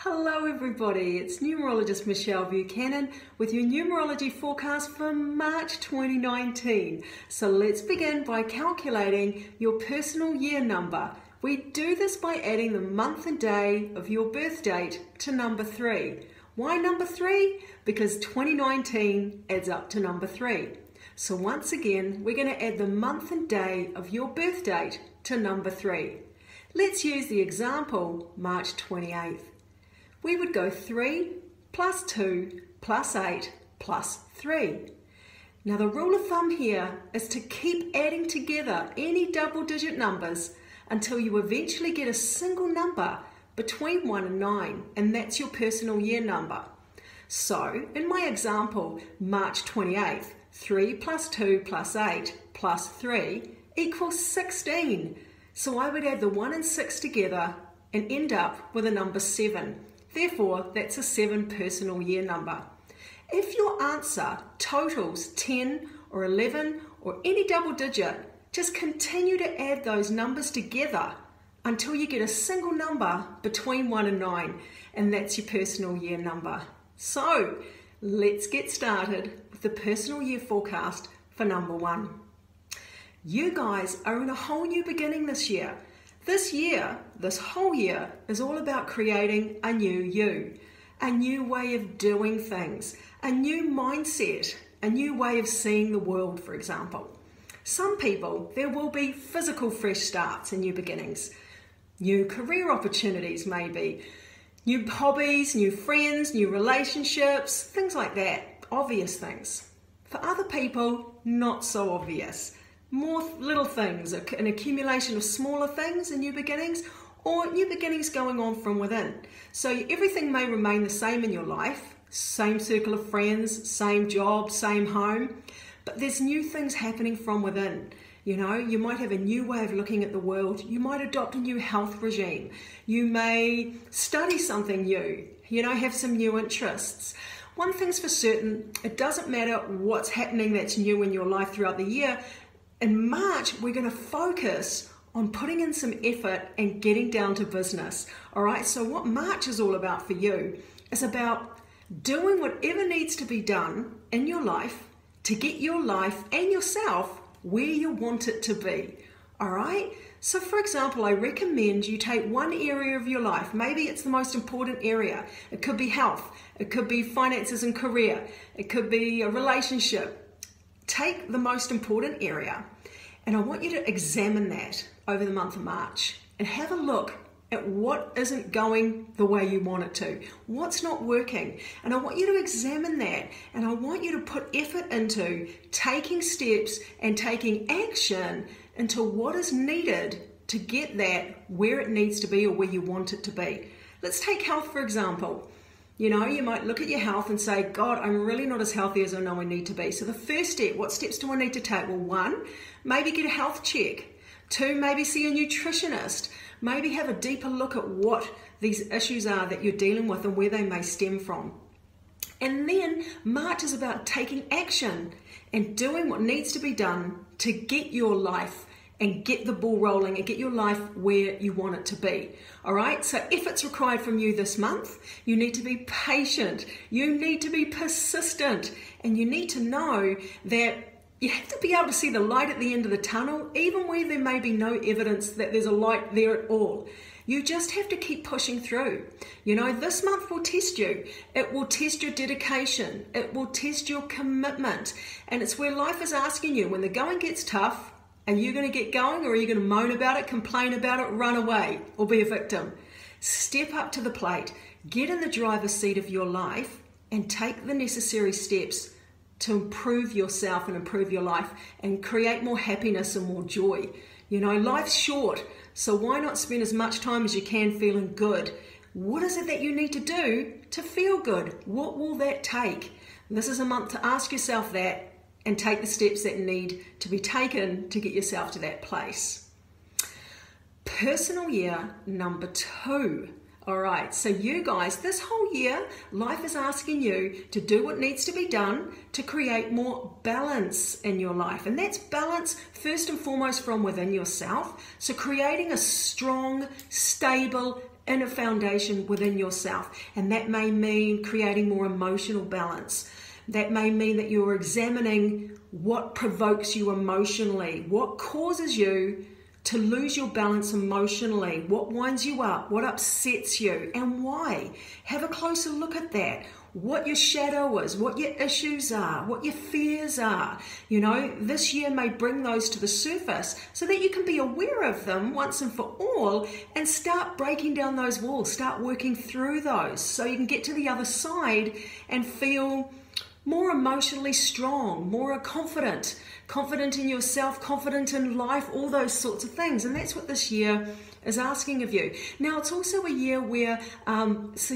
Hello everybody, it's Numerologist Michelle Buchanan with your numerology forecast for March 2019. So let's begin by calculating your personal year number. We do this by adding the month and day of your birth date to number 3. Why number 3? Because 2019 adds up to number 3. So once again, we're going to add the month and day of your birth date to number 3. Let's use the example March 28th. We would go 3 plus 2 plus 8 plus 3. Now the rule of thumb here is to keep adding together any double-digit numbers until you eventually get a single number between 1 and 9, and that's your personal year number. So in my example, March 28th, 3 plus 2 plus 8 plus 3 equals 16. So I would add the 1 and 6 together and end up with a number 7. Therefore, that's a 7 personal year number. If your answer totals 10 or 11 or any double digit, just continue to add those numbers together until you get a single number between 1 and 9, and that's your personal year number. So, let's get started with the personal year forecast for number 1. You guys are in a whole new beginning this year. This whole year is all about creating a new you, a new way of doing things, a new mindset, a new way of seeing the world, for example. Some people, there will be physical fresh starts and new beginnings, new career opportunities maybe, new hobbies, new friends, new relationships, things like that, obvious things. For other people, not so obvious. More little things, an accumulation of smaller things and new beginnings, or new beginnings going on from within. So everything may remain the same in your life, same circle of friends, same job, same home, but there's new things happening from within. You know, you might have a new way of looking at the world, you might adopt a new health regime, you may study something new, have some new interests. One thing's for certain, it doesn't matter what's happening that's new in your life throughout the year. In March, we're going to focus on putting in some effort and getting down to business. All right, so what March is all about for you is about doing whatever needs to be done in your life to get your life and yourself where you want it to be. All right, so for example, I recommend you take one area of your life. Maybe it's the most important area. It could be health. It could be finances and career. It could be a relationship. Take the most important area, and I want you to examine that over the month of March and have a look at what isn't going the way you want it to, what's not working, and I want you to examine that, and I want you to put effort into taking steps and taking action into what is needed to get that where it needs to be or where you want it to be. Let's take health for example. You might look at your health and say, God, I'm really not as healthy as I know I need to be. So the first step, what steps do I need to take? Well, 1, maybe get a health check. 2, maybe see a nutritionist. Maybe have a deeper look at what these issues are that you're dealing with and where they may stem from. And then March is about taking action and doing what needs to be done to get your life and get the ball rolling and get your life where you want it to be. All right, so effort's required from you this month. You need to be patient, you need to be persistent, and you need to know that you have to be able to see the light at the end of the tunnel, even where there may be no evidence that there's a light there at all. You just have to keep pushing through. This month will test you. It will test your dedication. It will test your commitment. And it's where life is asking you, when the going gets tough, are you going to get going, or are you going to moan about it, complain about it, run away, or be a victim? Step up to the plate, get in the driver's seat of your life, and take the necessary steps to improve yourself and improve your life and create more happiness and more joy. Life's short, so why not spend as much time as you can feeling good? What is it that you need to do to feel good? What will that take? This is a month to ask yourself that and take the steps that need to be taken to get yourself to that place. Personal year number 2. All right, so you guys, this whole year, life is asking you to do what needs to be done to create more balance in your life. And that's balance first and foremost from within yourself. So creating a strong, stable, inner foundation within yourself. And that may mean creating more emotional balance. That may mean that you're examining what provokes you emotionally, what causes you to lose your balance emotionally, what winds you up, what upsets you, and why. Have a closer look at that. What your shadow is, what your issues are, what your fears are. You know, this year may bring those to the surface so that you can be aware of them once and for all and start breaking down those walls, start working through those so you can get to the other side and feel more emotionally strong, more confident in yourself, confident in life, all those sorts of things. And that's what this year is asking of you. Now, it's also a year where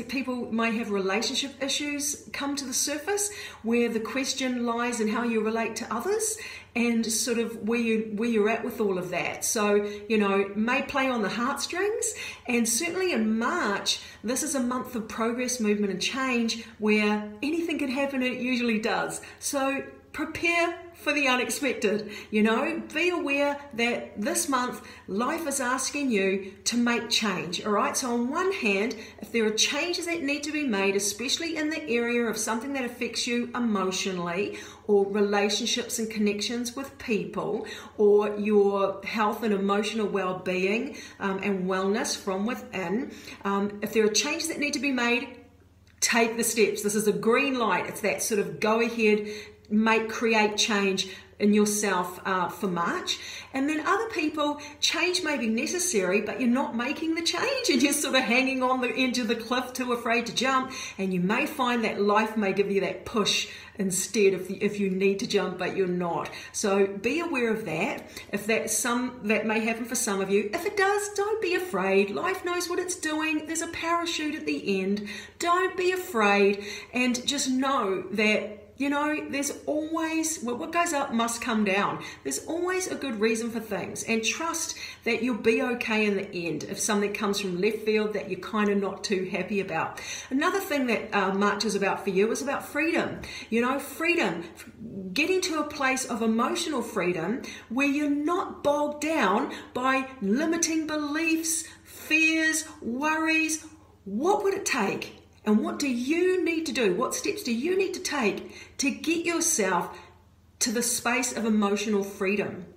people might have relationship issues come to the surface, where the question lies in how you relate to others and sort of where you're at with all of that. So, you know, may play on the heartstrings. And certainly in March, this is a month of progress, movement and change where anything can happen, and it usually does. So prepare for the unexpected. You know, be aware that this month life is asking you to make change. All right, so on one hand, if there are changes that need to be made, especially in the area of something that affects you emotionally, or relationships and connections with people, or your health and emotional well-being and wellness from within, if there are changes that need to be made, take the steps. This is a green light. It's that sort of go ahead, create change in yourself for March. And then other people, change may be necessary, but you're not making the change and you're sort of hanging on the edge of the cliff, too afraid to jump. And you may find that life may give you that push instead if you need to jump, but you're not. So be aware of that. If that may happen for some of you. If it does, don't be afraid. Life knows what it's doing. There's a parachute at the end. Don't be afraid, and just know that, you know, there's always, what goes up must come down. There's always a good reason for things, and trust that you'll be okay in the end if something comes from left field that you're kind of not too happy about. Another thing that March is about for you is about freedom. You know, freedom, getting to a place of emotional freedom where you're not bogged down by limiting beliefs, fears, worries. What would it take? And what do you need to do? What steps do you need to take to get yourself to the space of emotional freedom?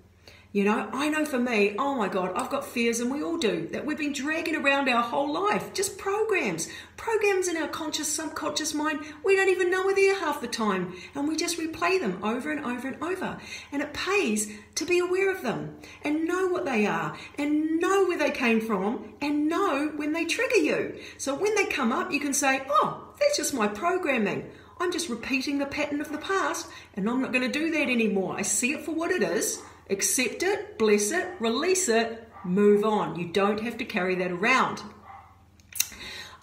You know, I know for me, oh my God, I've got fears, and we all do, that we've been dragging around our whole life. Just programs in our conscious, subconscious mind. We don't even know we're there half the time, and we just replay them over and over and over. And it pays to be aware of them and know what they are and know where they came from and know when they trigger you. So when they come up, you can say, oh, that's just my programming. I'm just repeating the pattern of the past, and I'm not going to do that anymore. I see it for what it is. Accept it, bless it, release it, move on. You don't have to carry that around.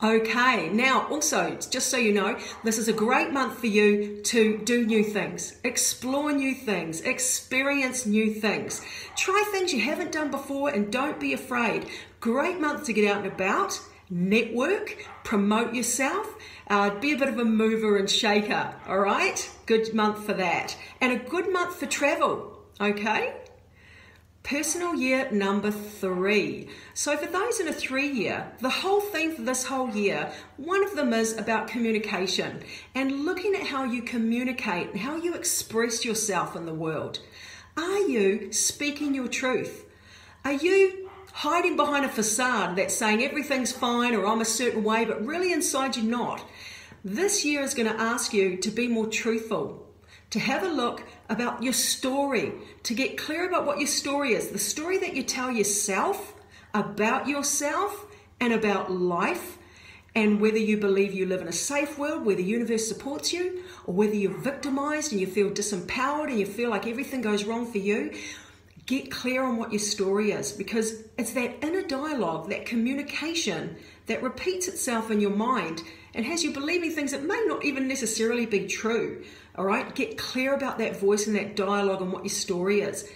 Okay, now also, just so you know, this is a great month for you to do new things, explore new things, experience new things. Try things you haven't done before and don't be afraid. Great month to get out and about, network, promote yourself, be a bit of a mover and shaker, all right? Good month for that. And a good month for travel. Okay, personal year number 3. So for those in a 3-year, the whole theme for this whole year, one of them is about communication and looking at how you communicate and how you express yourself in the world. Are you speaking your truth? Are you hiding behind a facade that's saying everything's fine or I'm a certain way, but really inside you're not? This year is going to ask you to be more truthful, to have a look about your story, to get clear about what your story is, the story that you tell yourself about yourself and about life, and whether you believe you live in a safe world where the universe supports you, or whether you're victimized and you feel disempowered and you feel like everything goes wrong for you. Get clear on what your story is, because it's that inner dialogue, that communication that repeats itself in your mind and has you believing things that may not even necessarily be true. All right, get clear about that voice and that dialogue and what your story is.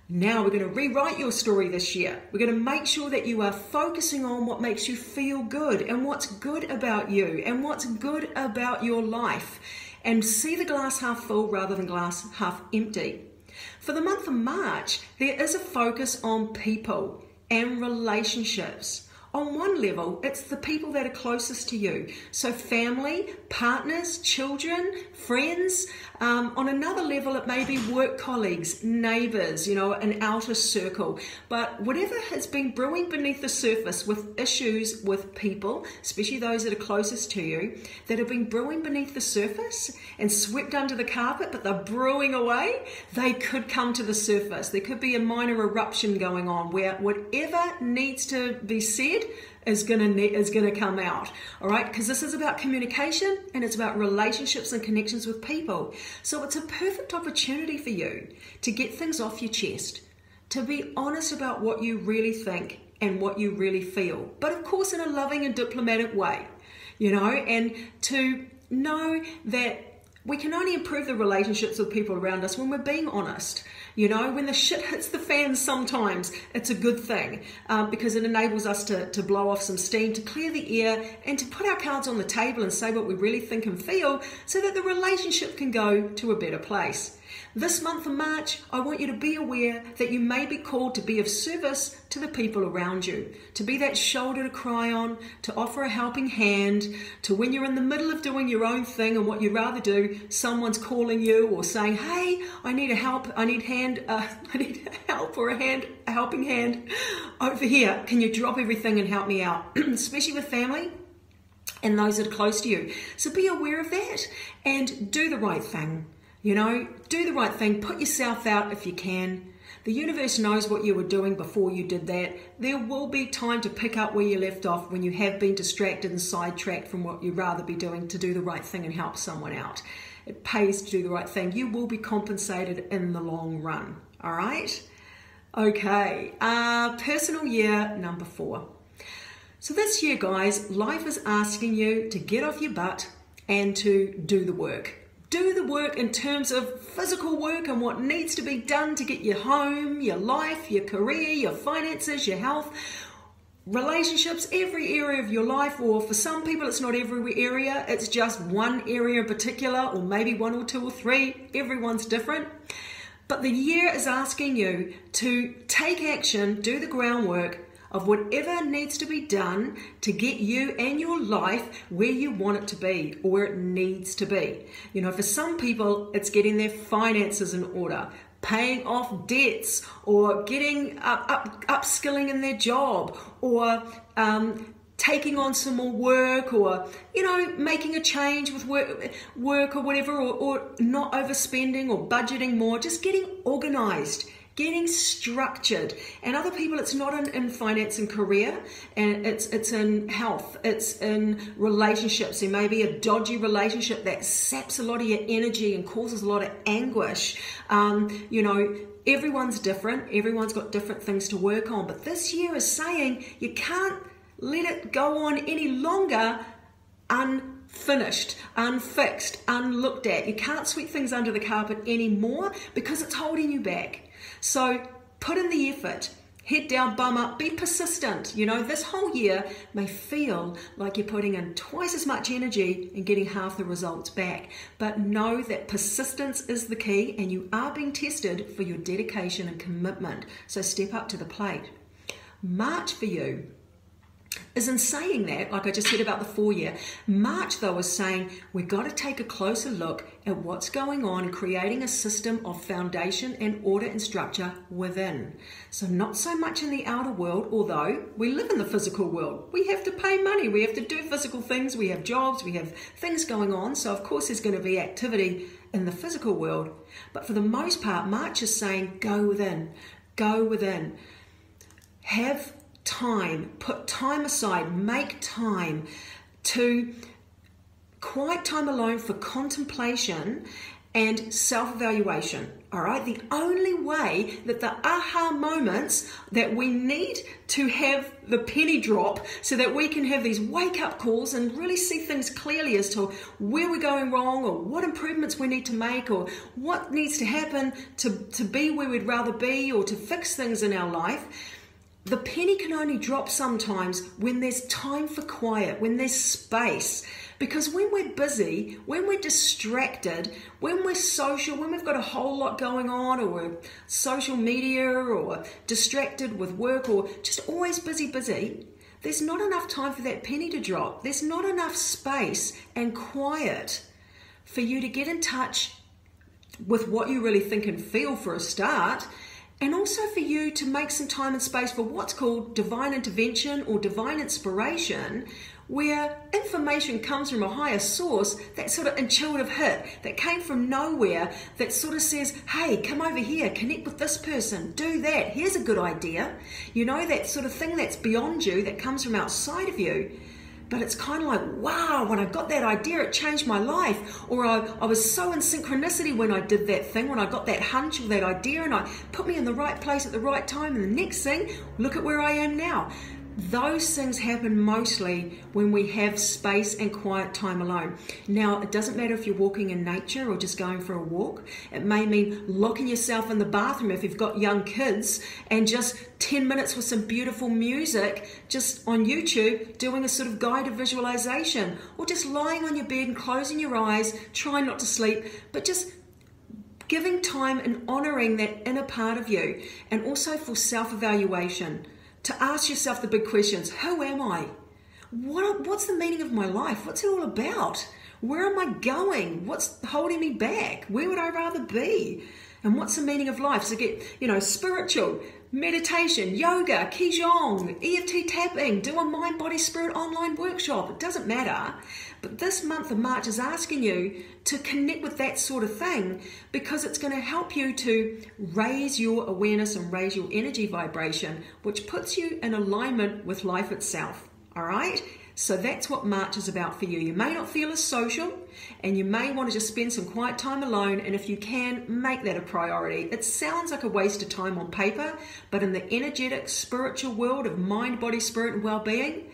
Now we're going to rewrite your story this year. We're going to make sure that you are focusing on what makes you feel good and what's good about you and what's good about your life, and see the glass half full rather than glass half empty. For the month of March, there is a focus on people and relationships, On one level, it's the people that are closest to you. So family, partners, children, friends. On another level, it may be work colleagues, neighbors, an outer circle. But whatever has been brewing beneath the surface with issues with people, especially those that are closest to you, that have been brewing beneath the surface and swept under the carpet, but they're brewing away, they could come to the surface. There could be a minor eruption going on where whatever needs to be said is going to come out, all right? Because this is about communication and it's about relationships and connections with people. So it's a perfect opportunity for you to get things off your chest, to be honest about what you really think and what you really feel, but of course in a loving and diplomatic way, and to know that we can only improve the relationships with people around us when we're being honest. When the shit hits the fan sometimes, it's a good thing because it enables us to blow off some steam, to clear the air, and to put our cards on the table and say what we really think and feel so that the relationship can go to a better place. This month of March, I want you to be aware that you may be called to be of service to the people around you, to be that shoulder to cry on, to offer a helping hand, to when you're in the middle of doing your own thing and what you'd rather do, someone's calling you or saying, hey, I need help or a helping hand over here. Can you drop everything and help me out? Especially with family and those that are close to you. So be aware of that and do the right thing. Do the right thing. Put yourself out if you can. The universe knows what you were doing before you did that. There will be time to pick up where you left off when you have been distracted and sidetracked from what you'd rather be doing to do the right thing and help someone out. It pays to do the right thing. You will be compensated in the long run. All right? Okay. Personal year number 4. So this year, guys, life is asking you to get off your butt and to do the work. Do the work in terms of physical work and what needs to be done to get your home, your life, your career, your finances, your health, relationships, every area of your life. Or for some people, it's not every area. It's just one area in particular, or maybe 1 or 2 or 3. Everyone's different. But the year is asking you to take action, do the groundwork of whatever needs to be done to get you and your life where you want it to be or where it needs to be. For some people, it's getting their finances in order, paying off debts, or getting upskilling in their job, or taking on some more work, or making a change with work or whatever, or not overspending or budgeting more, just getting organized, getting structured. And other people, it's not in finance and career, and it's in health, it's in relationships. There may be a dodgy relationship that saps a lot of your energy and causes a lot of anguish. Everyone's different, everyone's got different things to work on, but this year is saying you can't let it go on any longer unfinished, unfixed, unlooked at. You can't sweep things under the carpet anymore because it's holding you back. So put in the effort, head down, bum up, be persistent. This whole year may feel like you're putting in twice as much energy and getting half the results back. But know that persistence is the key, and you are being tested for your dedication and commitment. So step up to the plate. March for you is in saying that, like I just said about the 4 year, March though is saying we've got to take a closer look at what's going on and creating a system of foundation and order and structure within. So not so much in the outer world, although we live in the physical world. We have to pay money, we have to do physical things, we have jobs, we have things going on. So of course there's going to be activity in the physical world. But for the most part, March is saying go within, go within. Have time, put time aside, make time to quiet time alone for contemplation and self-evaluation. All right, the only way that the aha moments that we need to have the penny drop so that we can have these wake-up calls and really see things clearly as to where we're going wrong, or what improvements we need to make, or what needs to happen to be where we'd rather be, or to fix things in our life. The penny can only drop sometimes when there's time for quiet, when there's space. Because when we're busy, when we're distracted, when we're social, when we've got a whole lot going on, or we're social media, or distracted with work, or just always busy, there's not enough time for that penny to drop. There's not enough space and quiet for you to get in touch with what you really think and feel for a start, and also for you to make some time and space for what's called divine intervention or divine inspiration, where information comes from a higher source, that sort of intuitive hit that came from nowhere, that sort of says, hey, come over here, connect with this person, do that, here's a good idea. You know, that sort of thing that's beyond you, that comes from outside of you. But it's kind of like, wow, when I got that idea, it changed my life. Or I was so in synchronicity when I did that thing, when I got that hunch or that idea, and I put me in the right place at the right time. And the next thing, look at where I am now. Those things happen mostly when we have space and quiet time alone. Now, it doesn't matter if you're walking in nature or just going for a walk. It may mean locking yourself in the bathroom if you've got young kids, and just 10 minutes with some beautiful music just on YouTube, doing a sort of guided visualization, or just lying on your bed and closing your eyes, trying not to sleep, but just giving time and honoring that inner part of you. And also for self-evaluation, to ask yourself the big questions. Who am I? What's the meaning of my life? What's it all about? Where am I going? What's holding me back? Where would I rather be? And what's the meaning of life? So get, spiritual, meditation, yoga, Qigong, EFT tapping, do a mind, body, spirit online workshop. It doesn't matter. But this month of March is asking you to connect with that sort of thing, because it's going to help you to raise your awareness and raise your energy vibration, which puts you in alignment with life itself. All right? So that's what March is about for you. You may not feel as social, and you may want to just spend some quiet time alone, and if you can, make that a priority. It sounds like a waste of time on paper, but in the energetic, spiritual world of mind, body, spirit, and well-being,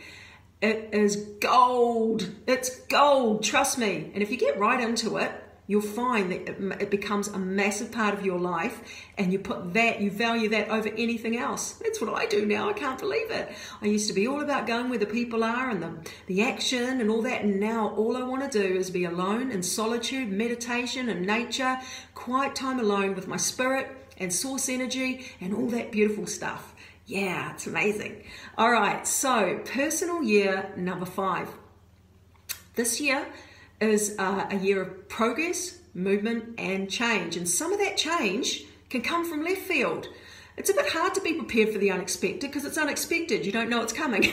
it is gold. It's gold, trust me. And if you get right into it, you'll find that it becomes a massive part of your life, and you value that over anything else. That's what I do now. I can't believe it. I used to be all about going where the people are and the action and all that, and now all I want to do is be alone in solitude, meditation and nature, quiet time alone with my spirit and source energy and all that beautiful stuff. Yeah, it's amazing. All right, so personal year number 5. This year is a year of progress, movement, and change. And some of that change can come from left field. It's a bit hard to be prepared for the unexpected because it's unexpected. You don't know it's coming.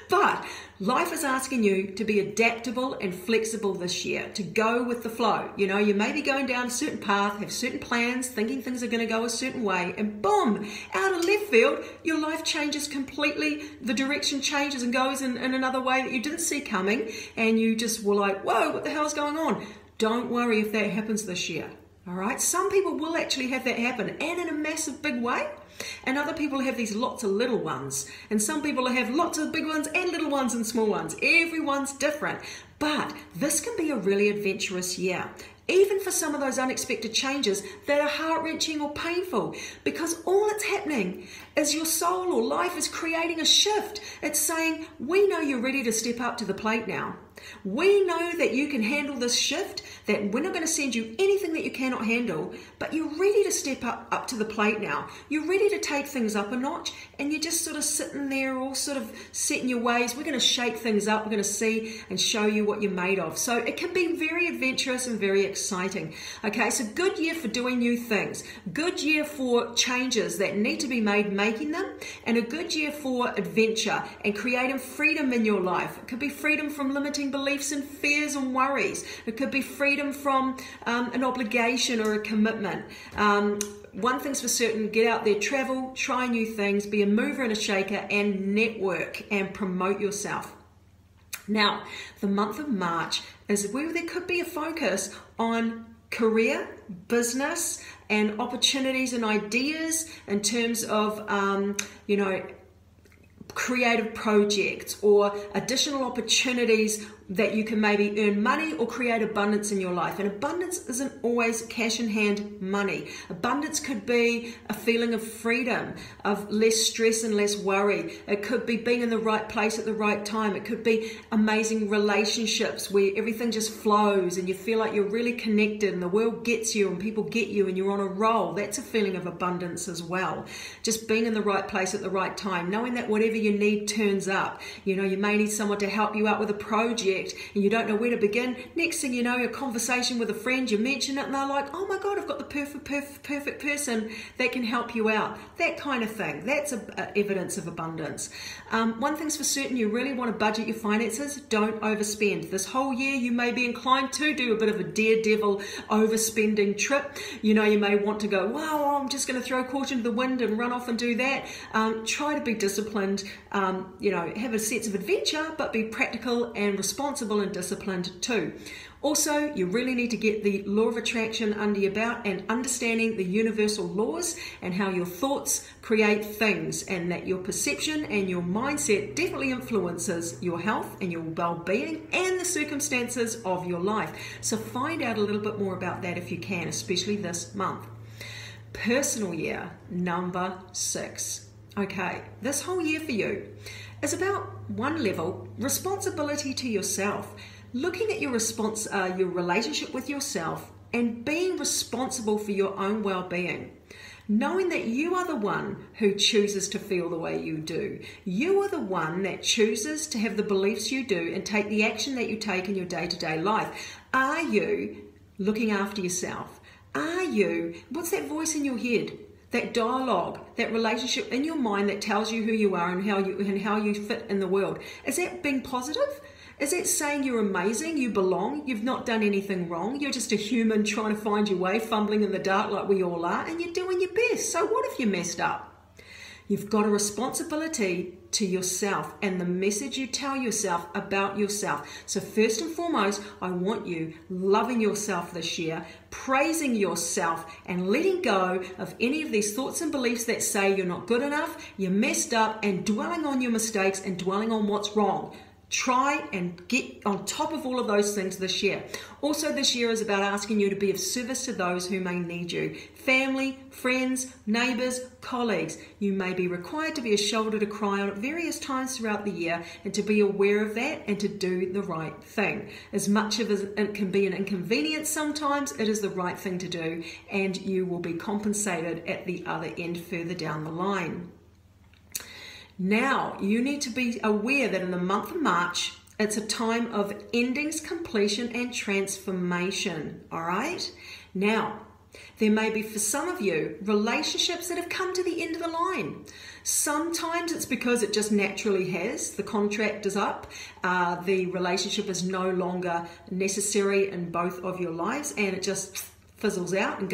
But life is asking you to be adaptable and flexible this year, to go with the flow. You may be going down a certain path, have certain plans, thinking things are going to go a certain way, and boom, out of left field, your life changes completely. The direction changes and goes in another way that you didn't see coming, and you just were like, whoa, what the hell's going on? Don't worry if that happens this year. All right, some people will actually have that happen, and in a massive big way. And other people have these lots of little ones. And some people have lots of big ones and little ones and small ones. Everyone's different. But this can be a really adventurous year, even for some of those unexpected changes that are heart-wrenching or painful, because all that's happening is your soul or life is creating a shift. It's saying, we know you're ready to step up to the plate now. We know that you can handle this shift, that we're not going to send you anything that you cannot handle, but you're ready to step up to the plate now. You're ready to take things up a notch, and you're just sort of sitting there all sort of set in your ways. We're going to shake things up. We're going to see and show you what you're made of. So it can be very adventurous and very exciting. Okay, so good year for doing new things. Good year for changes that need to be made, making them, and a good year for adventure and creating freedom in your life. It could be freedom from limiting beliefs and fears and worries. It could be freedom from an obligation or a commitment. One thing's for certain, get out there, travel, try new things, be a mover and a shaker, and network and promote yourself. Now, the month of March is where there could be a focus on career, business, and opportunities and ideas in terms of, creative projects or additional opportunities that you can maybe earn money or create abundance in your life. And abundance isn't always cash in hand money. Abundance could be a feeling of freedom, of less stress and less worry. It could be being in the right place at the right time. It could be amazing relationships where everything just flows and you feel like you're really connected and the world gets you and people get you and you're on a roll. That's a feeling of abundance as well. Just being in the right place at the right time, knowing that whatever you need turns up. You know, you may need someone to help you out with a project and you don't know where to begin. Next thing you know, a conversation with a friend, you mention it and they're like, oh my God, I've got the perfect person that can help you out. That kind of thing. That's evidence of abundance. One thing's for certain, you really want to budget your finances. Don't overspend. This whole year you may be inclined to do a bit of a daredevil overspending trip. You know, you may want to go, wow, I'm just going to throw caution to the wind and run off and do that. Try to be disciplined, you know, have a sense of adventure, but be practical and responsible and disciplined too. Also, you really need to get the law of attraction under your belt and understanding the universal laws and how your thoughts create things, and that your perception and your mindset definitely influences your health and your well-being and the circumstances of your life. So find out a little bit more about that if you can, especially this month. Personal year number 6. Okay, this whole year for you is about one level, responsibility to yourself. Looking at your relationship with yourself and being responsible for your own well-being. Knowing that you are the one who chooses to feel the way you do. You are the one that chooses to have the beliefs you do and take the action that you take in your day-to-day life. Are you looking after yourself? Are you, what's that voice in your head? That dialogue, that relationship in your mind that tells you who you are and how you fit in the world. Is that being positive? Is it saying you're amazing, you belong, you've not done anything wrong, you're just a human trying to find your way, fumbling in the dark like we all are, and you're doing your best? So what if you messed up? You've got a responsibility to yourself and the message you tell yourself about yourself. So first and foremost, I want you loving yourself this year, praising yourself, and letting go of any of these thoughts and beliefs that say you're not good enough, you're messed up, and dwelling on your mistakes and dwelling on what's wrong. Try and get on top of all of those things this year. Also, this year is about asking you to be of service to those who may need you. Family, friends, neighbors, colleagues. You may be required to be a shoulder to cry on at various times throughout the year, and to be aware of that and to do the right thing. As much of it can be an inconvenience sometimes, it is the right thing to do, and you will be compensated at the other end further down the line. Now, you need to be aware that in the month of March, it's a time of endings, completion, and transformation, all right? Now, there may be, for some of you, relationships that have come to the end of the line. Sometimes it's because it just naturally has. The contract is up, the relationship is no longer necessary in both of your lives, and it just fizzles out and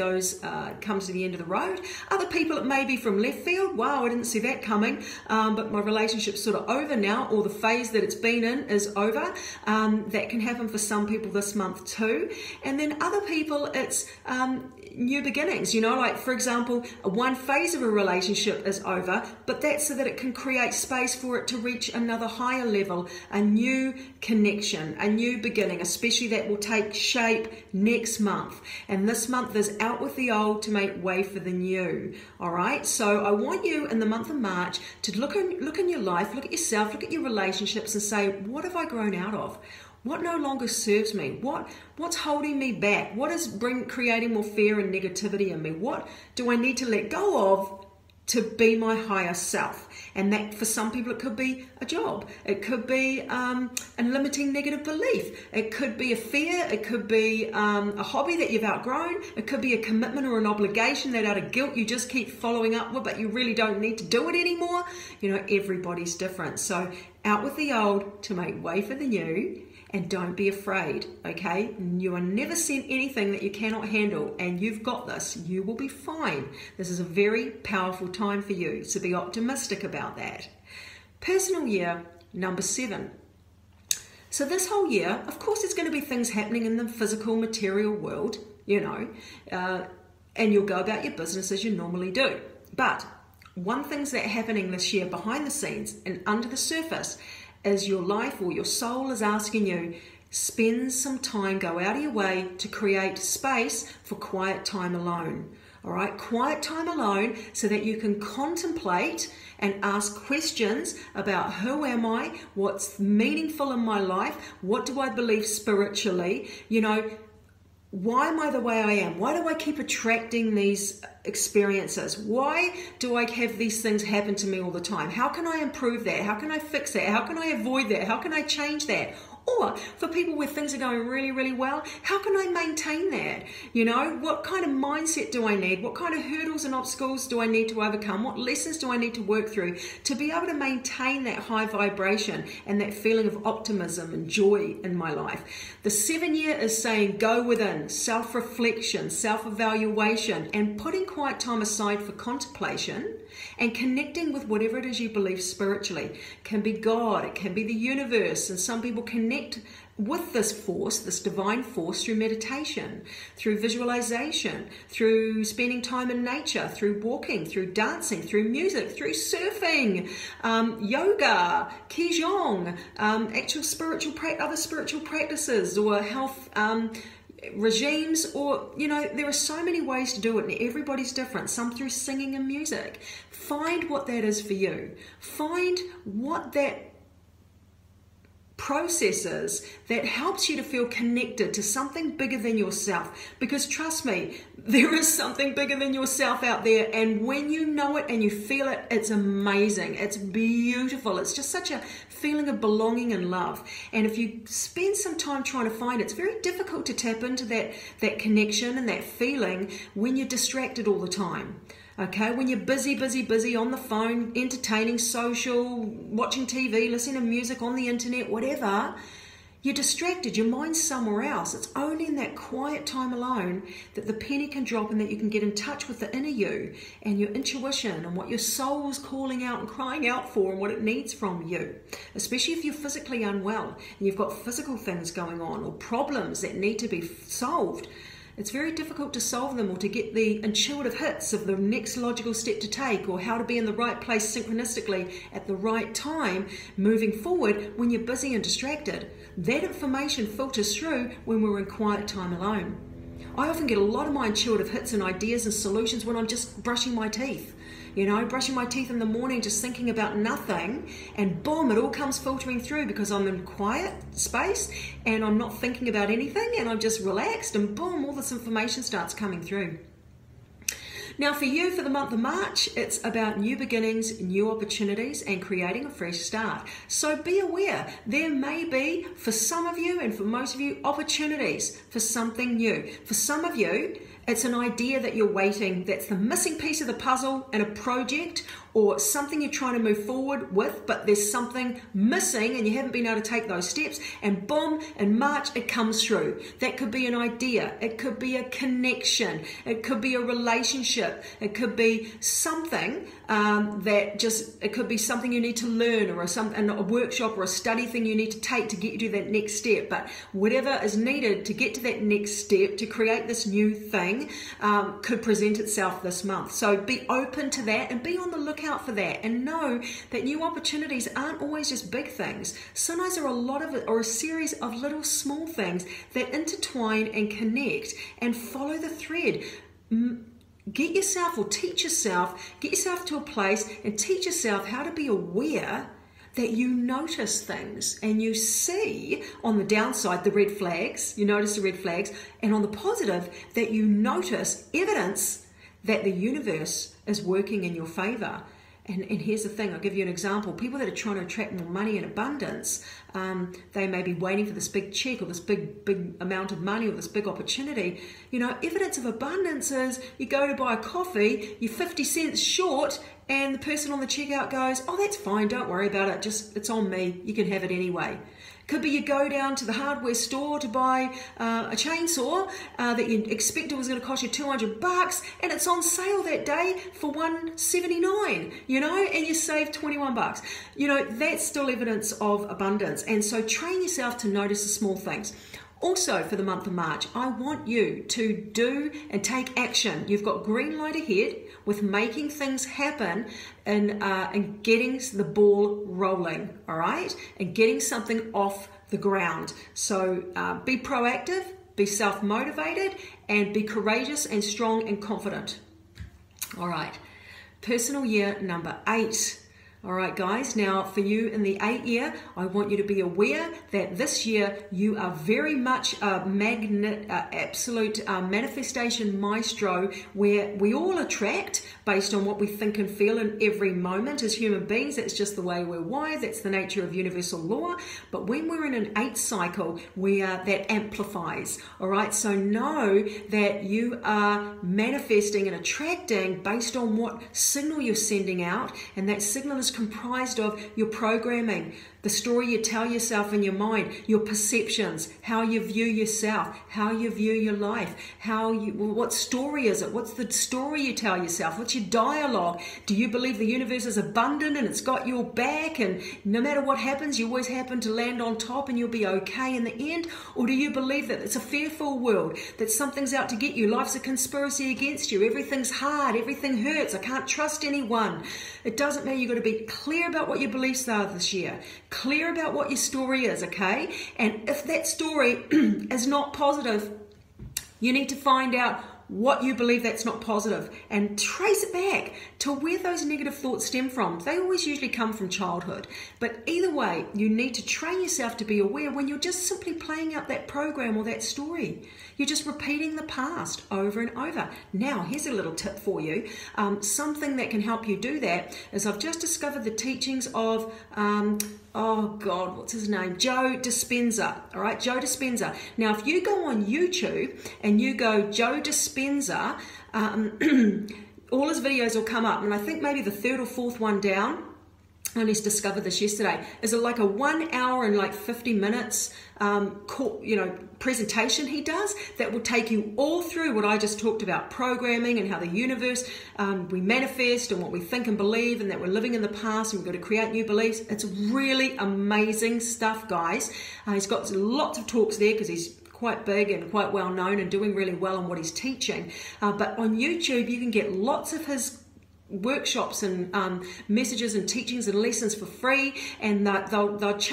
comes to the end of the road. Other people, it may be from left field. Wow, I didn't see that coming, but my relationship's sort of over now, or the phase that it's been in is over. That can happen for some people this month too. And then other people, it's new beginnings. You know, like for example, one phase of a relationship is over, but that's so that it can create space for it to reach another higher level, a new connection, a new beginning, especially that will take shape next month. And this month is out with the old to make way for the new. All right. So I want you in the month of March to look in your life, look at yourself, look at your relationships, and say, what have I grown out of? What no longer serves me? What's holding me back? What is creating more fear and negativity in me? What do I need to let go of to be my higher self? And that, for some people, it could be a job. It could be a limiting negative belief. It could be a fear. It could be a hobby that you've outgrown. It could be a commitment or an obligation that out of guilt you just keep following up with, but you really don't need to do it anymore. You know, everybody's different. So out with the old to make way for the new. And don't be afraid, okay? You are never sent anything that you cannot handle, and you've got this. You will be fine. This is a very powerful time for you, so be optimistic about that. Personal year number 7. So this whole year, of course, there's going to be things happening in the physical, material world, you know, and you'll go about your business as you normally do. But one thing's that's happening this year behind the scenes and under the surface is your life, or your soul is asking you, spend some time, go out of your way to create space for quiet time alone. All right, quiet time alone so that you can contemplate and ask questions about who am I, what's meaningful in my life, what do I believe spiritually, you know, why am I the way I am? Why do I keep attracting these experiences? Why do I have these things happen to me all the time? How can I improve that? How can I fix that? How can I avoid that? How can I change that? Or for people where things are going really, really well, how can I maintain that? You know, what kind of mindset do I need? What kind of hurdles and obstacles do I need to overcome? What lessons do I need to work through to be able to maintain that high vibration and that feeling of optimism and joy in my life? The 7-year is saying go within, self-reflection, self-evaluation, and putting quiet time aside for contemplation and connecting with whatever it is you believe spiritually. It can be God, it can be the universe, and some people connect with this force, this divine force, through meditation, through visualization, through spending time in nature, through walking, through dancing, through music, through surfing, yoga, qigong, other spiritual practices, or health regimes, or, you know, there are so many ways to do it, and everybody's different. Some through singing and music. Find what that is for you. Find what that processes that helps you to feel connected to something bigger than yourself, because trust me, there is something bigger than yourself out there, and when you know it and you feel it, it's amazing, it's beautiful, it's just such a feeling of belonging and love. And if you spend some time trying to find it, it's very difficult to tap into that connection and that feeling when you're distracted all the time. Okay, when you're busy on the phone, entertaining, social, watching TV, listening to music on the internet, whatever, you're distracted, your mind's somewhere else. It's only in that quiet time alone that the penny can drop and that you can get in touch with the inner you and your intuition and what your soul's calling out and crying out for and what it needs from you. Especially if you're physically unwell and you've got physical things going on or problems that need to be solved. It's very difficult to solve them or to get the intuitive hits of the next logical step to take, or how to be in the right place synchronistically at the right time moving forward when you're busy and distracted. That information filters through when we're in quiet time alone. I often get a lot of my intuitive hits and ideas and solutions when I'm just brushing my teeth. You know, brushing my teeth in the morning, just thinking about nothing, and boom, it all comes filtering through because I'm in quiet space and I'm not thinking about anything and I'm just relaxed, and boom, all this information starts coming through. Now for you, for the month of March, it's about new beginnings, new opportunities, and creating a fresh start. So be aware, there may be, for some of you and for most of you, opportunities for something new. For some of you, it's an idea that you're waiting, that's the missing piece of the puzzle in a project or something you're trying to move forward with, but there's something missing and you haven't been able to take those steps, and boom, in March it comes through. That could be an idea, it could be a connection, it could be a relationship, it could be something it could be something you need to learn, or a workshop or a study thing you need to take to get you to that next step. But whatever is needed to get to that next step, to create this new thing, could present itself this month. So be open to that and be on the lookout for that, and know that new opportunities aren't always just big things. Sometimes there are a series of little small things that intertwine and connect, and follow the thread. Get yourself to a place and teach yourself how to be aware that you notice things, and you see on the downside the red flags, you notice the red flags, and on the positive that you notice evidence that the universe is working in your favor. And here's the thing, I'll give you an example. People that are trying to attract more money and abundance, they may be waiting for this big check or this big amount of money or this big opportunity. You know, evidence of abundance is you go to buy a coffee, you're 50 cents short, and the person on the checkout goes, oh, that's fine, don't worry about it, it's on me, you can have it anyway. Could be you go down to the hardware store to buy a chainsaw that you expected was going to cost you $200, and it's on sale that day for $179, you know, and you save $21. You know, that's still evidence of abundance. And so train yourself to notice the small things. Also, for the month of March, I want you to do and take action. You've got green light ahead with making things happen and getting the ball rolling, all right? And getting something off the ground. So be proactive, be self-motivated, and be courageous and strong and confident. All right, personal year number 8. All right, guys. Now, for you in the 8th year, I want you to be aware that this year you are very much a absolute manifestation maestro, where we all attract based on what we think and feel in every moment as human beings. That's just the way we're wired. That's the nature of universal law. But when we're in an 8th cycle, that amplifies. All right, so know that you are manifesting and attracting based on what signal you're sending out, and that signal is comprised of your programming, the story you tell yourself in your mind, your perceptions, how you view yourself, how you view your life, what story is it? What's the story you tell yourself? What's your dialogue? Do you believe the universe is abundant and it's got your back, and no matter what happens, you always happen to land on top and you'll be okay in the end? Or do you believe that it's a fearful world, that something's out to get you, life's a conspiracy against you, everything's hard, everything hurts, I can't trust anyone? It doesn't matter. You've got to be clear about what your beliefs are this year. Clear about what your story is, okay? And if that story is not positive, you need to find out what you believe that's not positive and trace it back to where those negative thoughts stem from. They always usually come from childhood. But either way, you need to train yourself to be aware when you're just simply playing out that program or that story. You're just repeating the past over and over. Now, here's a little tip for you. Something that can help you do that is I've just discovered the teachings of, what's his name? Joe Dispenza. All right, Joe Dispenza. Now, if you go on YouTube and you go Joe Dispenza, all his videos will come up. And I think maybe the 3rd or 4th one down, I only discovered this yesterday, is it like a 1 hour and like 50 minutes presentation he does that will take you all through what I just talked about, programming and how the universe, we manifest and what we think and believe, and that we're living in the past and we've got to create new beliefs. It's really amazing stuff, guys. He's got lots of talks there because he's quite big and quite well known and doing really well on what he's teaching. But on YouTube, you can get lots of his workshops and messages and teachings and lessons for free, and they're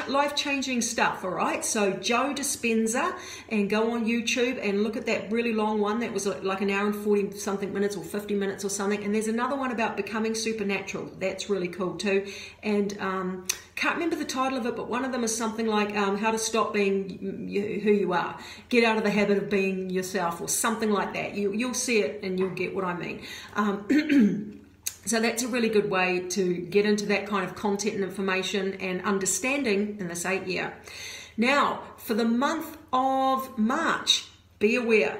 life-changing stuff. All right, so Joe Dispenza, and go on YouTube and look at that really long one that was like an hour and 40 something minutes or 50 minutes or something. And there's another one about becoming supernatural. That's really cool too. And can't remember the title of it, but one of them is something like how to stop being who you are, get out of the habit of being yourself, or something like that. You'll see it and you'll get what I mean. So that's a really good way to get into that kind of content and information and understanding in this 8th year. Now, for the month of March, be aware.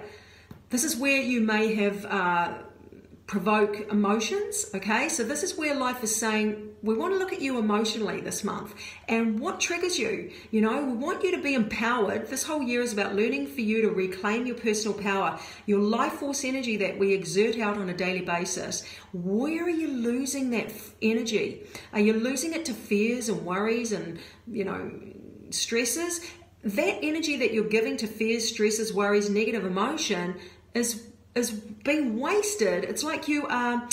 This is where you may have provoke emotions, okay? So this is where life is saying, we want to look at you emotionally this month and what triggers you. You know, we want you to be empowered. This whole year is about learning for you to reclaim your personal power, your life force energy that we exert out on a daily basis. Where are you losing that energy? Are you losing it to fears and worries and, stresses? That energy that you're giving to fears, stresses, worries, negative emotion is being wasted. It's like you are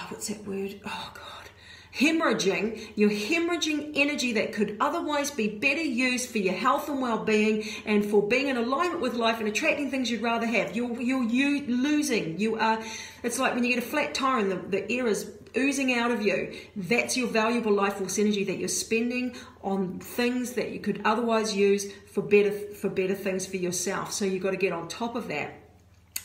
what's that word? Oh God, hemorrhaging. You're hemorrhaging energy that could otherwise be better used for your health and well-being and for being in alignment with life and attracting things you'd rather have. You're losing. It's like when you get a flat tire and the air is oozing out of you. That's your valuable life force energy that you're spending on things that you could otherwise use for better things for yourself. So you've got to get on top of that.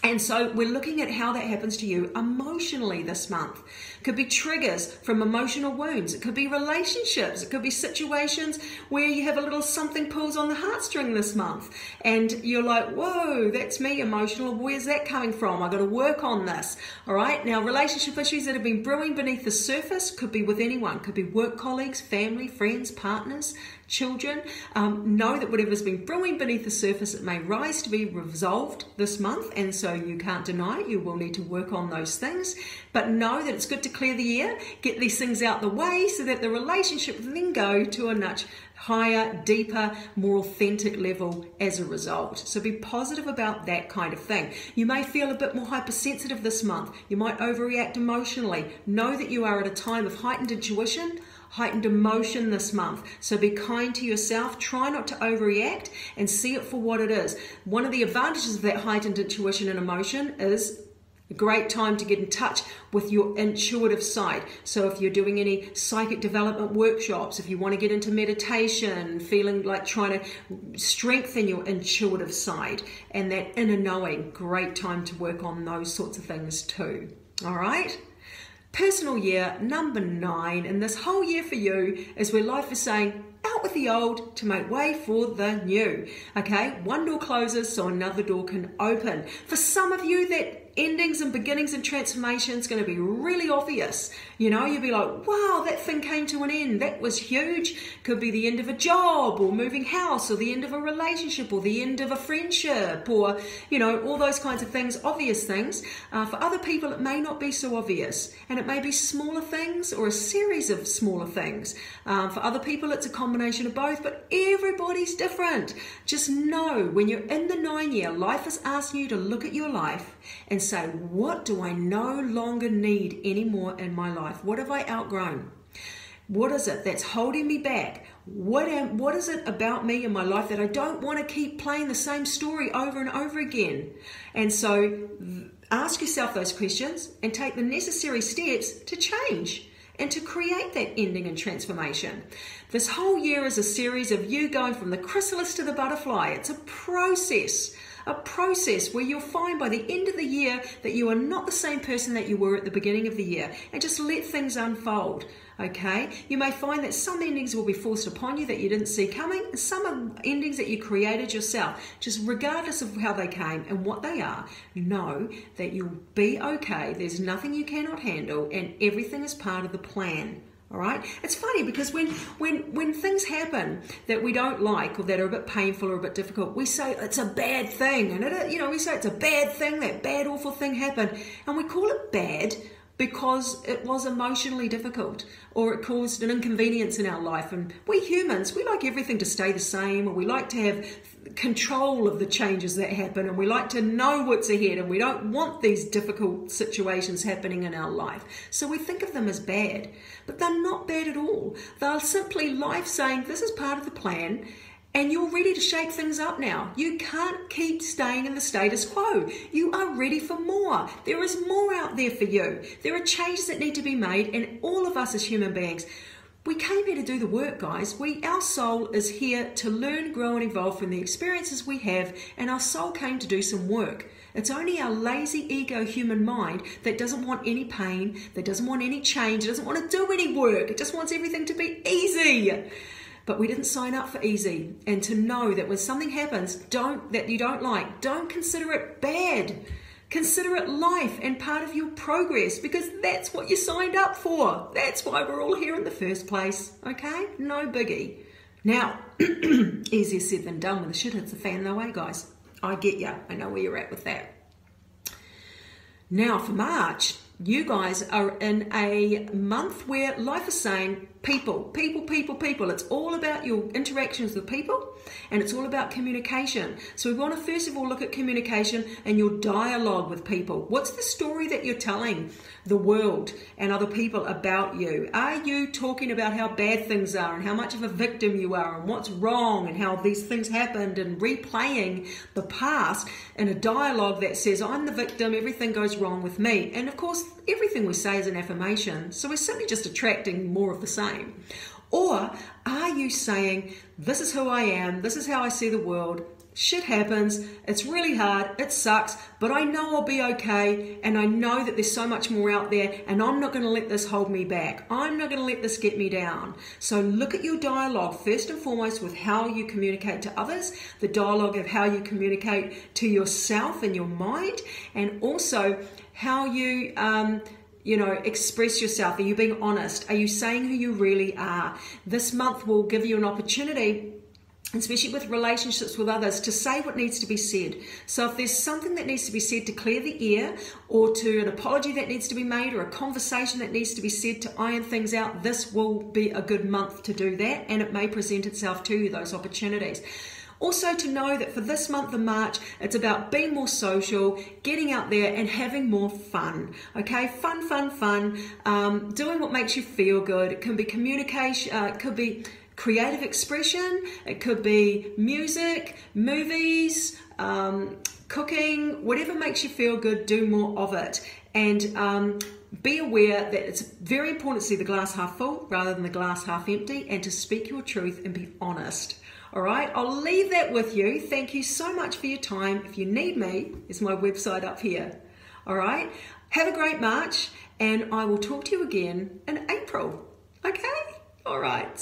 And so we're looking at how that happens to you emotionally this month. It could be triggers from emotional wounds. It could be relationships. It could be situations where you have a little something pulls on the heartstring this month. And you're like, whoa, that's me emotional. Where's that coming from? I've got to work on this. All right. Now, relationship issues that have been brewing beneath the surface could be with anyone. Could be work colleagues, family, friends, partners, children. Know that whatever's been brewing beneath the surface, it may rise to be resolved this month, and so you can't deny it. You will need to work on those things, but know that it's good to clear the air, get these things out the way so that the relationship will then go to a much higher, deeper, more authentic level as a result. So be positive about that kind of thing. You may feel a bit more hypersensitive this month. You might overreact emotionally. Know that you are at a time of heightened intuition, heightened emotion this month. So be kind to yourself. Try not to overreact and see it for what it is. One of the advantages of that heightened intuition and emotion is A great time to get in touch with your intuitive side. So if you're doing any psychic development workshops, if you want to get into meditation, feeling like trying to strengthen your intuitive side and that inner knowing, great time to work on those sorts of things too. All right? Personal year number 9, and this whole year for you is where life is saying, out with the old to make way for the new. Okay, one door closes so another door can open. For some of you, that endings and beginnings and transformation is going to be really obvious. You know, you'll be like, wow, that thing came to an end. That was huge. Could be the end of a job or moving house or the end of a relationship or the end of a friendship or, you know, all those kinds of things, obvious things. For other people, it may not be so obvious, and it may be smaller things or a series of smaller things. For other people, it's a combination of both, but everybody's different. Just know when you're in the 9 year, life is asking you to look at your life and say, what do I no longer need anymore in my life? What have I outgrown? What is it that's holding me back? What is it about me in my life that I don't want to keep playing the same story over and over again? And so ask yourself those questions and take the necessary steps to change and to create that ending and transformation. This whole year is a series of you going from the chrysalis to the butterfly. It's a process where you'll find by the end of the year that you are not the same person that you were at the beginning of the year, and just let things unfold. Okay, you may find that some endings will be forced upon you that you didn't see coming, and some are endings that you created yourself. Just regardless of how they came and what they are, know that you'll be okay. There's nothing you cannot handle, and everything is part of the plan. All right. It's funny because when things happen that we don't like or that are a bit painful or a bit difficult, we say it's a bad thing, and we say it's a bad thing, that bad awful thing happened, and we call it bad because it was emotionally difficult or it caused an inconvenience in our life. And we humans, we like everything to stay the same, or we like to have control of the changes that happen, and we like to know what's ahead, and we don't want these difficult situations happening in our life. So we think of them as bad, but they're not bad at all. They're simply life saying this is part of the plan, and you're ready to shake things up now. You can't keep staying in the status quo. You are ready for more. There is more out there for you. There are changes that need to be made, and all of us as human beings, we came here to do the work, guys. Our soul is here to learn, grow, and evolve from the experiences we have, and our soul came to do some work. It's only our lazy ego human mind that doesn't want any pain, that doesn't want any change, doesn't want to do any work. It just wants everything to be easy. But we didn't sign up for easy. And to know that when something happens that you don't like, don't consider it bad. Consider it life and part of your progress, because that's what you signed up for. That's why we're all here in the first place. Okay? No biggie. Now, easier said than done when the shit hits the fan though, eh, guys? I get ya. I know where you're at with that. Now for March, you guys are in a month where life is saying people. It's all about your interactions with people, and it's all about communication. So we want to first of all look at communication and your dialogue with people. What's the story that you're telling the world and other people about you? Are you talking about how bad things are and how much of a victim you are and what's wrong and how these things happened, and replaying the past in a dialogue that says, I'm the victim, everything goes wrong with me? And of course, everything we say is an affirmation, so we're simply just attracting more of the same. Or are you saying, this is who I am, this is how I see the world, shit happens, it's really hard, it sucks, but I know I'll be okay, and I know that there's so much more out there, and I'm not going to let this hold me back. I'm not going to let this get me down. So look at your dialogue first and foremost with how you communicate to others, the dialogue of how you communicate to yourself and your mind, and also how you express yourself. Are you being honest? Are you saying who you really are? This month will give you an opportunity, especially with relationships with others, to say what needs to be said. So if there's something that needs to be said to clear the air, or to an apology that needs to be made, or a conversation that needs to be said to iron things out, this will be a good month to do that, and it may present itself to you, those opportunities. Also to know that for this month of March, it's about being more social, getting out there and having more fun. Okay, fun. Doing what makes you feel good. It can be communication, it could be creative expression, it could be music, movies, cooking, whatever makes you feel good, do more of it. And be aware that it's very important to see the glass half full rather than the glass half empty, and to speak your truth and be honest. All right, I'll leave that with you. Thank you so much for your time. If you need me, there's my website up here. All right, have a great March, and I will talk to you again in April. Okay, all right.